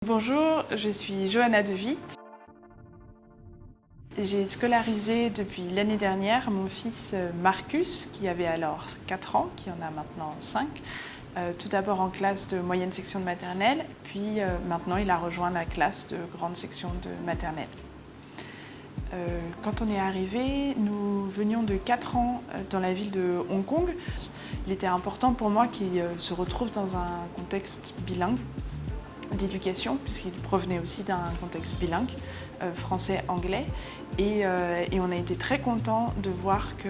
Bonjour, je suis Johanna De Witt. J'ai scolarisé depuis l'année dernière mon fils Marcus, qui avait alors 4 ans, qui en a maintenant 5. Tout d'abord en classe de moyenne section de maternelle, puis maintenant il a rejoint la classe de grande section de maternelle. Quand on est arrivé, nous venions de 4 ans dans la ville de Hong Kong. Il était important pour moi qu'il se retrouve dans un contexte bilingue d'éducation, puisqu'il provenait aussi d'un contexte bilingue, français-anglais. Et on a été très contents de voir que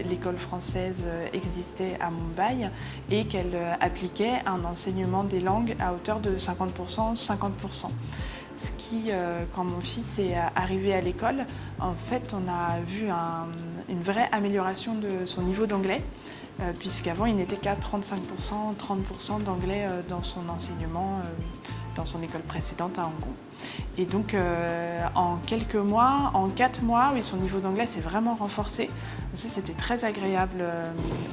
l'école française existait à Mumbai et qu'elle appliquait un enseignement des langues à hauteur de 50%, 50%. Ce qui, quand mon fils est arrivé à l'école, en fait, on a vu une vraie amélioration de son niveau d'anglais, puisqu'avant, il n'était qu'à 35%, 30% d'anglais dans son enseignement, dans son école précédente à Hong Kong. Et donc, en quelques mois, en 4 mois, oui, son niveau d'anglais s'est vraiment renforcé. Donc ça, c'était très agréable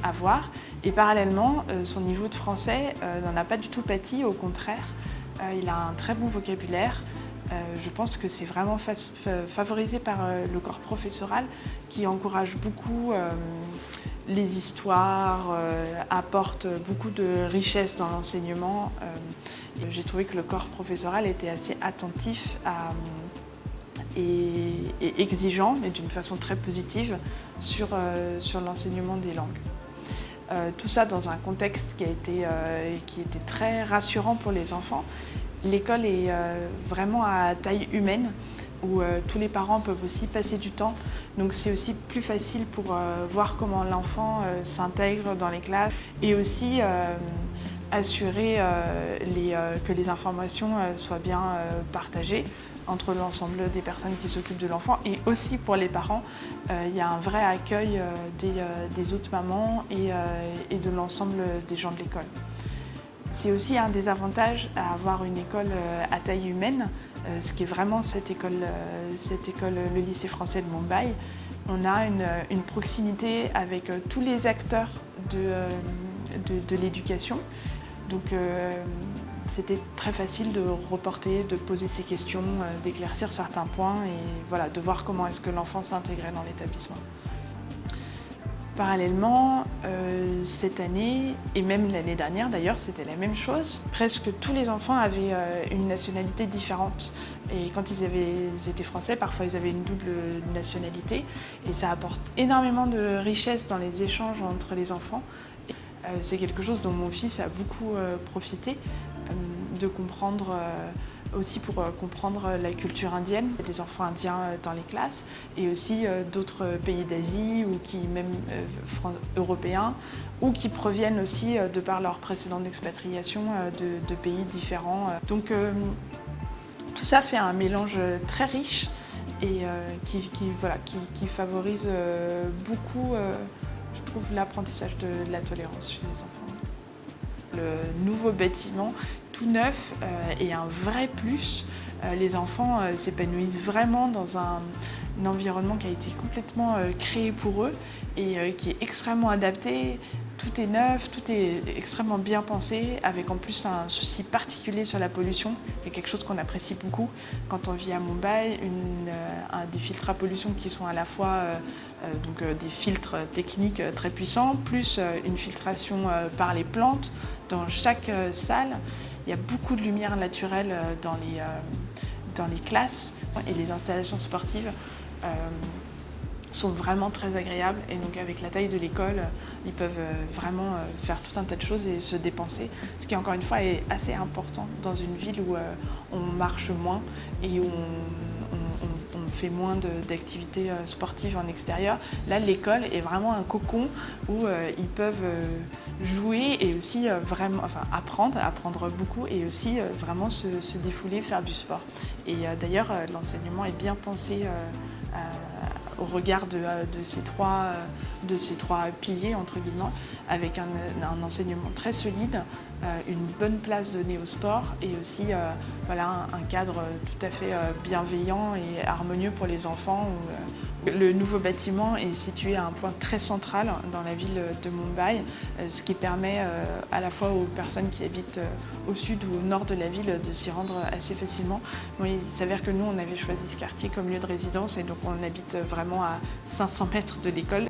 à voir. Et parallèlement, son niveau de français n'en a pas du tout pâti, au contraire. Il a un très bon vocabulaire. Je pense que c'est vraiment favorisé par le corps professoral qui encourage beaucoup les histoires, apporte beaucoup de richesse dans l'enseignement. J'ai trouvé que le corps professoral était assez attentif et exigeant, mais d'une façon très positive, sur l'enseignement des langues. Tout ça dans un contexte qui était très rassurant pour les enfants. L'école est vraiment à taille humaine, où tous les parents peuvent aussi passer du temps. Donc c'est aussi plus facile pour voir comment l'enfant s'intègre dans les classes et aussi assurer que les informations soient bien partagées entre l'ensemble des personnes qui s'occupent de l'enfant, et aussi pour les parents, il y a un vrai accueil des autres mamans et de l'ensemble des gens de l'école. C'est aussi un des avantages à avoir une école à taille humaine, ce qui est vraiment cette école, le lycée français de Mumbai. On a une proximité avec tous les acteurs de l'éducation. Donc c'était très facile de reporter, de poser ses questions, d'éclaircir certains points et voilà, de voir comment est-ce que l'enfant s'intégrait dans l'établissement. Parallèlement, cette année, et même l'année dernière d'ailleurs, c'était la même chose. Presque tous les enfants avaient une nationalité différente. Et quand ils étaient français, parfois ils avaient une double nationalité. Et ça apporte énormément de richesse dans les échanges entre les enfants. C'est quelque chose dont mon fils a beaucoup profité, de comprendre aussi pour comprendre la culture indienne. Il y a des enfants indiens dans les classes et aussi d'autres pays d'Asie ou même européens, ou qui proviennent aussi de par leur précédente expatriation de pays différents. Donc tout ça fait un mélange très riche et qui favorise beaucoup, je trouve, l'apprentissage de la tolérance chez les enfants. Le nouveau bâtiment tout neuf est un vrai plus. Les enfants s'épanouissent vraiment dans un environnement qui a été complètement créé pour eux et qui est extrêmement adapté. Tout est neuf, tout est extrêmement bien pensé, avec en plus un souci particulier sur la pollution, qui est quelque chose qu'on apprécie beaucoup quand on vit à Mumbai. Des filtres à pollution qui sont à la fois des filtres techniques très puissants, plus une filtration par les plantes dans chaque salle. Il y a beaucoup de lumière naturelle dans les classes, et les installations sportives sont vraiment très agréables, et donc avec la taille de l'école, ils peuvent vraiment faire tout un tas de choses et se dépenser, ce qui encore une fois est assez important dans une ville où on marche moins et où on fait moins d'activités sportives en extérieur. Là, l'école est vraiment un cocon où ils peuvent jouer et aussi apprendre beaucoup, et aussi vraiment se défouler, faire du sport. Et d'ailleurs, l'enseignement est bien pensé au regard de ces trois piliers, entre guillemets, avec un enseignement très solide, une bonne place donnée au sport, et aussi un cadre tout à fait bienveillant et harmonieux pour les enfants, où Le nouveau bâtiment est situé à un point très central dans la ville de Mumbai, ce qui permet à la fois aux personnes qui habitent au sud ou au nord de la ville de s'y rendre assez facilement. Bon, il s'avère que nous, on avait choisi ce quartier comme lieu de résidence et donc on habite vraiment à 500 mètres de l'école.